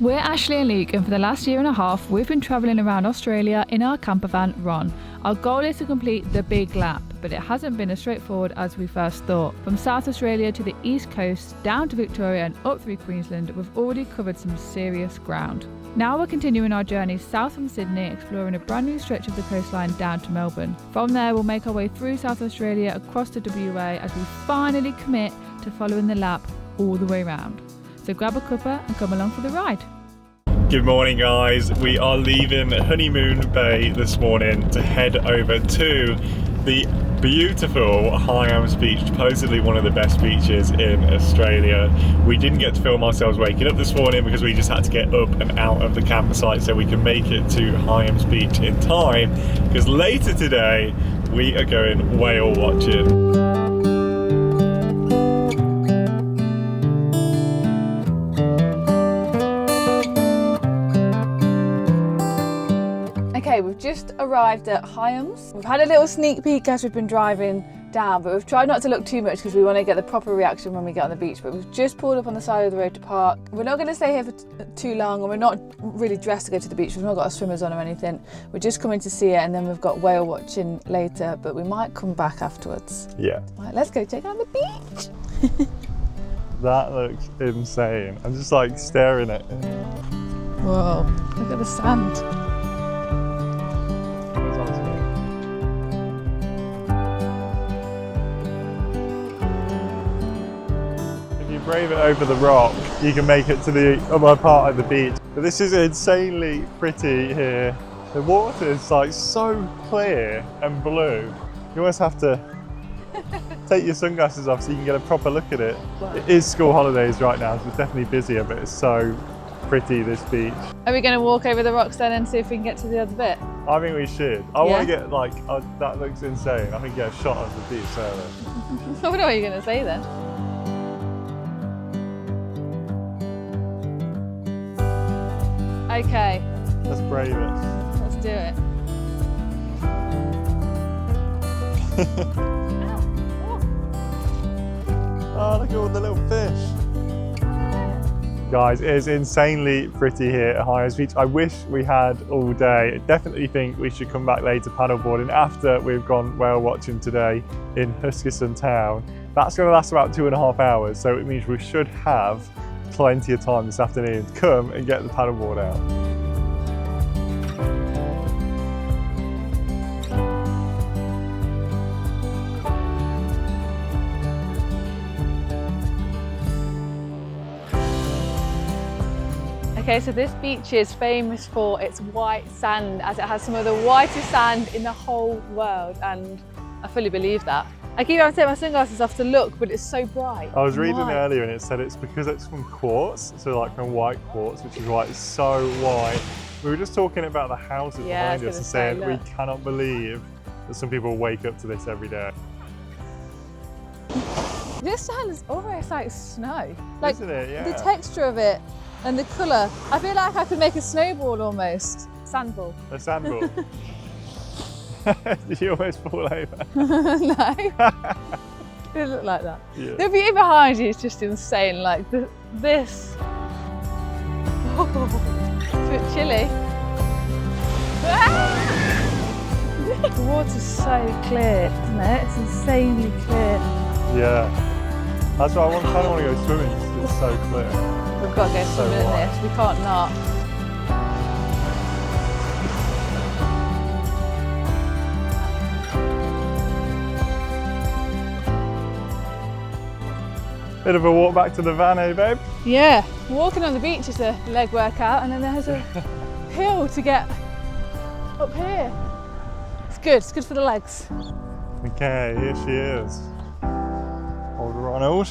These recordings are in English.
We're Ashley and Luke, and for the last year and a half, we've been travelling around Australia in our camper van, Ron. Our goal is to complete the big lap, but it hasn't been as straightforward as we first thought. From South Australia to the East Coast, down to Victoria and up through Queensland, we've already covered some serious ground. Now we're continuing our journey south from Sydney, exploring a brand new stretch of the coastline down to Melbourne. From there, we'll make our way through South Australia across to WA as we finally commit to following the lap all the way round. So grab a cuppa and come along for the ride. Good morning, guys. We are leaving Honeymoon Bay this morning to head over to the beautiful Hyams Beach, supposedly one of the best beaches in Australia. We didn't get to film ourselves waking up this morning because we just had to get up and out of the campsite so we can make it to Hyams Beach in time, because later today we are going whale watching. Okay, we've just arrived at Hyams. We've had a little sneak peek as we've been driving down, but we've tried not to look too much because we want to get the proper reaction when we get on the beach. But we've just pulled up on the side of the road to park. We're not going to stay here for too long, and we're not really dressed to go to the beach. We've not got our swimmers on or anything. We're just coming to see it, and then we've got whale watching later, but we might come back afterwards. Yeah. Right, let's go check out the beach. That looks insane. I'm just like staring at it. Whoa, look at the sand. Brave it over the rock, you can make it to the other part of the beach. But this is insanely pretty here. The water is like so clear and blue. You almost have to take your sunglasses off so you can get a proper look at it. It is school holidays right now, so it's definitely busier, but it's so pretty, this beach. Are we going to walk over the rocks then and see if we can get to the other bit? I think we should. I want to get like, that looks insane. I think get a shot of the beach there. I don't know what you're going to say then. Okay. Let's brave it. Let's do it. Oh, look at all the little fish. Guys, it is insanely pretty here at Hyams Beach. I wish we had all day. I definitely think we should come back later paddleboarding after we've gone whale watching today in Huskisson town. That's going to last about 2.5 hours, so it means we should have plenty of time this afternoon to come and get the paddleboard out. Okay, so this beach is famous for its white sand, as it has some of the whitest sand in the whole world, and I fully believe that. I keep having to take my sunglasses off to look, but it's so bright. I was reading earlier and it said it's because it's from quartz, so like from white quartz, which is why it's so white. We were just talking about the houses behind us and saying we cannot believe that some people wake up to this every day. This sand is almost like snow. Like, isn't it? Yeah. The texture of it and the colour. I feel like I could make a snowball almost. Sandball. A sandball. Did you almost fall over? No. It didn't look like that. Yeah. The view behind you is just insane. Like this. Oh, it's a bit chilly. The water's so clear, isn't it? It's insanely clear. Yeah. That's why I kind of want to go swimming because it's so clear. We've got to go swimming in this. We can't not. Bit of a walk back to the van, eh, babe? Yeah, walking on the beach is a leg workout, and then there's a hill to get up here. It's good for the legs. Okay, here she is. Old Ronald.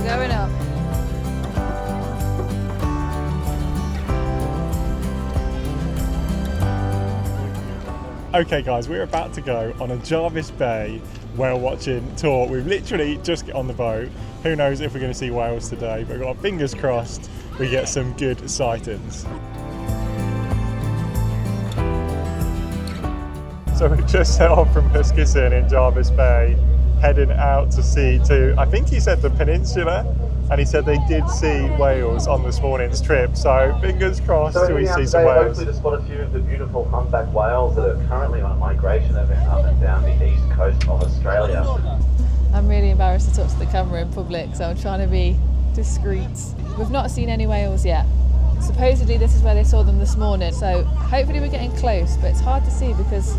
Going up. Okay guys, we're about to go on a Jervis Bay whale watching tour. We've literally just got on the boat. Who knows if we're going to see whales today, but we've got our fingers crossed we get some good sightings. So we just set off from Huskisson in Jervis Bay, heading out to sea to, I think he said the peninsula, and he said they did see whales on this morning's trip, so fingers crossed we see some whales. Hopefully to spot a few of the beautiful humpback whales that are currently on a migration event up and down the east coast of Australia. I'm really embarrassed to talk to the camera in public, so I'm trying to be discreet. We've not seen any whales yet. Supposedly this is where they saw them this morning, so hopefully we're getting close, but it's hard to see because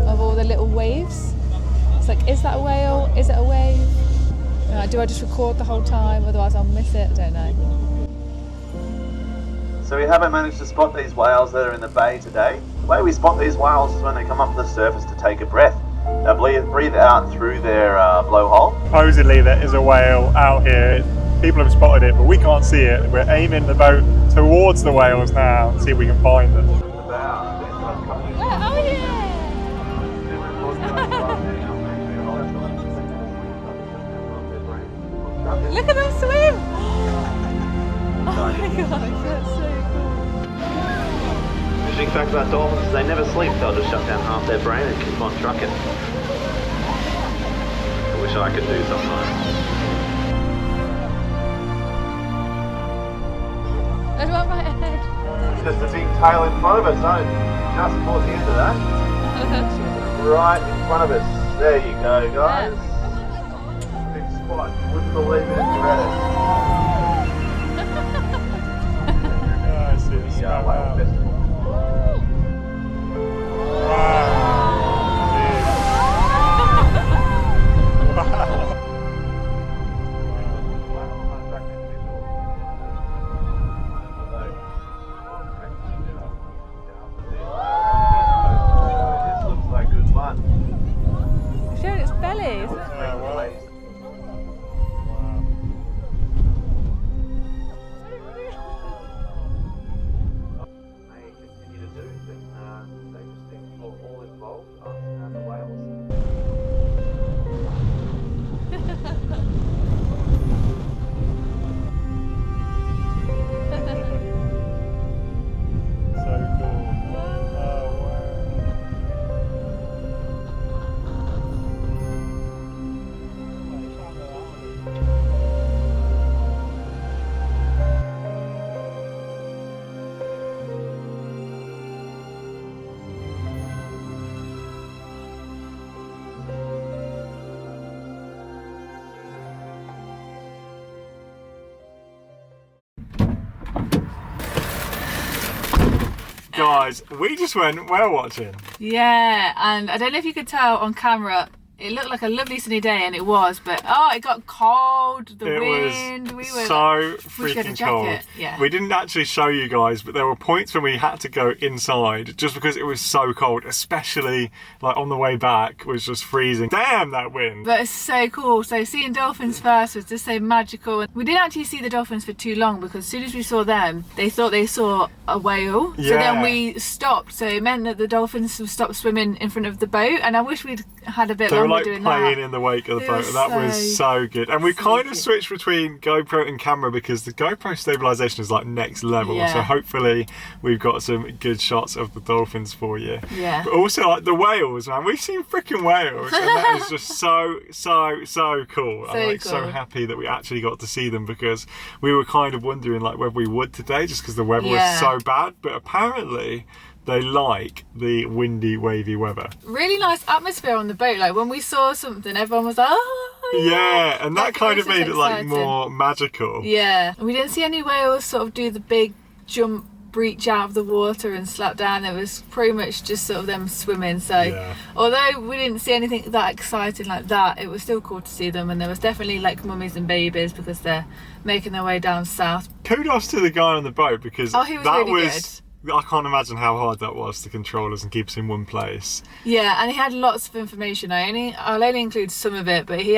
of all the little waves. It's like, is that a whale? Is it a wave? Do I just record the whole time, otherwise I'll miss it? I don't know. So we haven't managed to spot these whales that are in the bay today. The way we spot these whales is when they come up to the surface to take a breath. They'll breathe out through their blowhole. Supposedly there is a whale out here. People have spotted it, but we can't see it. We're aiming the boat towards the whales now and see if we can find them. Look at them swim! Oh my gosh, that's so cool. Interesting fact about dolphins is they never sleep. They'll just shut down half their brain and keep on trucking. I wish I could do sometimes. There's one right ahead. Just a big tail in front of us, just towards the end of that. Right in front of us. There you go, guys. Big spot. Wouldn't believe it if you read it. I see the smell. Whale festival. Wow. This looks like good fun. It's showing its belly, isn't it? Guys, we just went whale watching. Yeah, and I don't know if you could tell on camera, it looked like a lovely sunny day, and it was, but it got cold, the wind. We were so freaking cold. Yeah. We didn't actually show you guys, but there were points when we had to go inside just because it was so cold, especially like on the way back was just freezing. Damn, that wind. But it's so cool. So seeing dolphins first was just so magical. We didn't actually see the dolphins for too long because as soon as we saw them, they thought they saw a whale. Yeah. So then we stopped. So it meant that the dolphins stopped swimming in front of the boat, and I wish we'd had a bit longer like doing playing that. in the wake of the boat. Was That was so good. And we kind of switched between GoPro and camera because the GoPro stabilization is like next level. Yeah. So hopefully we've got some good shots of the dolphins for you. Yeah. But also like the whales, man. We've seen freaking whales, and that is just so cool. I'm like so happy that we actually got to see them because we were kind of wondering like whether we would today just because the weather was so bad. But apparently they like the windy, wavy weather. Really nice atmosphere on the boat. Like when we saw something, everyone was like, oh yeah, and that kind of made it like more magical. Yeah, we didn't see any whales sort of do the big jump, breach out of the water and slap down. It was pretty much just sort of them swimming. So although we didn't see anything that exciting like that, it was still cool to see them. And there was definitely like mummies and babies because they're making their way down south. Kudos to the guy on the boat because he was really good. I can't imagine how hard that was to control us and keep us in one place. Yeah, and he had lots of information. I'll only include some of it, but he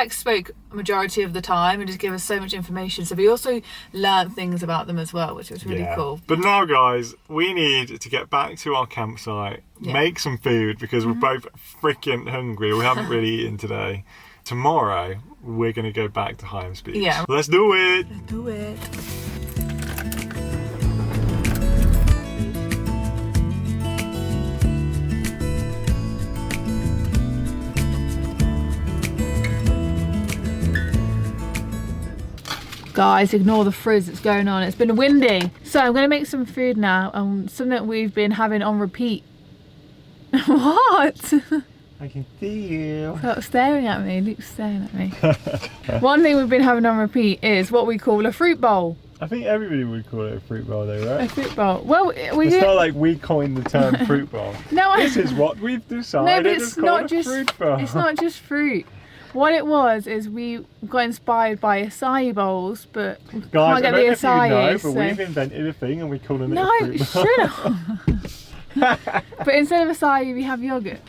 spoke a majority of the time and just gave us so much information. So we also learned things about them as well, which was really cool. But now, guys, we need to get back to our campsite. make some food because we're both freaking hungry. We haven't really eaten today. Tomorrow, we're going to go back to Hyams Beach. Yeah. Let's do it. Let's do it. Guys, ignore the frizz that's going on. It's been windy. So I'm going to make some food now. Something that we've been having on repeat. What? I can see you. Stop staring at me. Luke's staring at me. One thing we've been having on repeat is what we call a fruit bowl. I think everybody would call it a fruit bowl though, right? A fruit bowl. Well, it's not like we coined the term fruit bowl. No, this is what we've decided. No, but it's not just fruit bowl. It's not just fruit. What it was is we got inspired by acai bowls, but we Guys, can't get the acai. You know, but so... we've invented a thing and we're calling it a fruit bowl. No, shut up. But instead of acai, we have yogurt.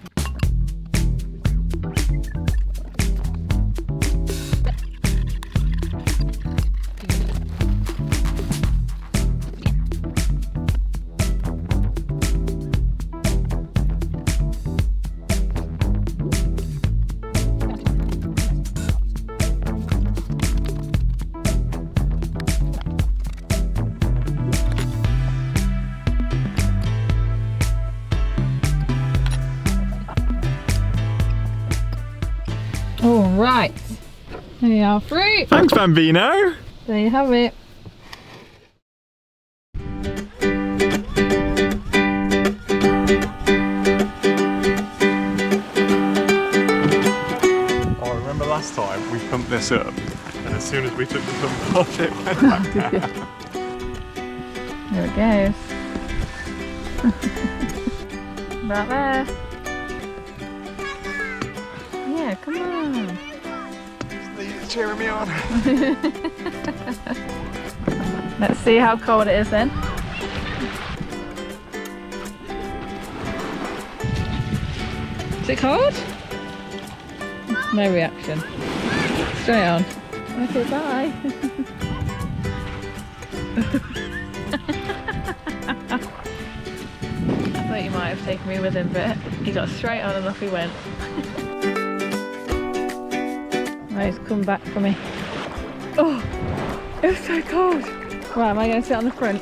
All right, there you are, fruit. Thanks, Bambino. There you have it. Oh, remember last time we pumped this up, and as soon as we took the pump off, it went back down. There it goes. About there. Yeah, come on. He's cheering me on. Let's see how cold it is then. Is it cold? No reaction. Straight on. Okay, bye. I thought you might have taken me with him, but he got straight on and off he went. Right, he's come back for me. Oh, it's so cold. Right, am I going to sit on the front?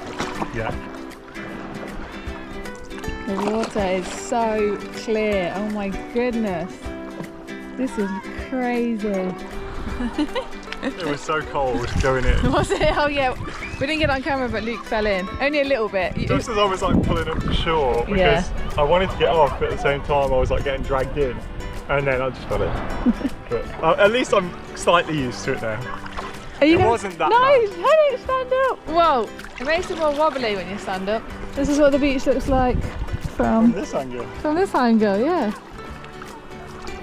Yeah. The water is so clear. Oh my goodness. This is crazy. It was so cold going in. Was it? Oh yeah. We didn't get on camera, but Luke fell in. Only a little bit. Just as I was like pulling up the shore, because I wanted to get off, but at the same time I was like getting dragged in. And then I just fell in. But at least I'm slightly used to it now. Wasn't that bad. No, don't stand up. Whoa, it makes it more wobbly when you stand up. This is what the beach looks like from this angle. From this angle, yeah. It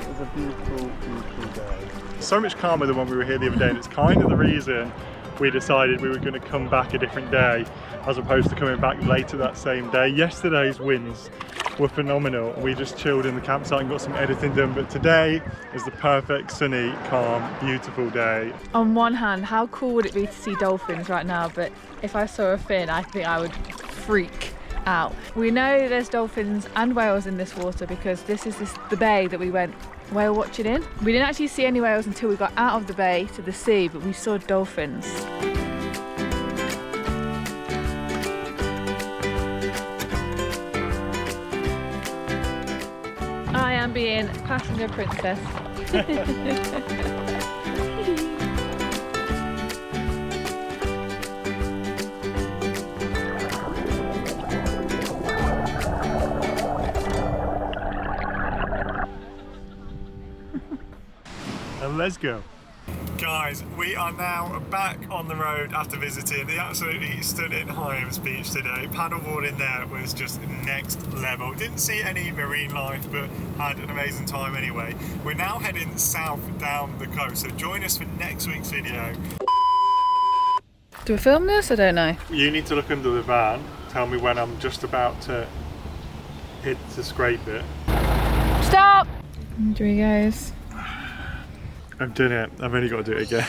was a beautiful, beautiful day. So much calmer than when we were here the other day, and it's kind of the reason we decided we were going to come back a different day as opposed to coming back later that same day. Yesterday's winds were phenomenal. We just chilled in the campsite and got some editing done, but today is the perfect sunny, calm, beautiful day. On one hand, how cool would it be to see dolphins right now, but if I saw a fin, I think I would freak out. We know there's dolphins and whales in this water because this is the bay that we went whale watching in. We didn't actually see any whales until we got out of the bay to the sea, but we saw dolphins. I am being passenger princess. And let's go. Guys, we are now back on the road after visiting the absolutely stunning Hyams Beach today. Paddleboarding there was just next level. Didn't see any marine life, but had an amazing time anyway. We're now heading south down the coast, so join us for next week's video. Do we film this? I don't know. You need to look under the van, tell me when I'm just about to hit to scrape it. Stop! Here he goes. I've done it. I've only got to do it again.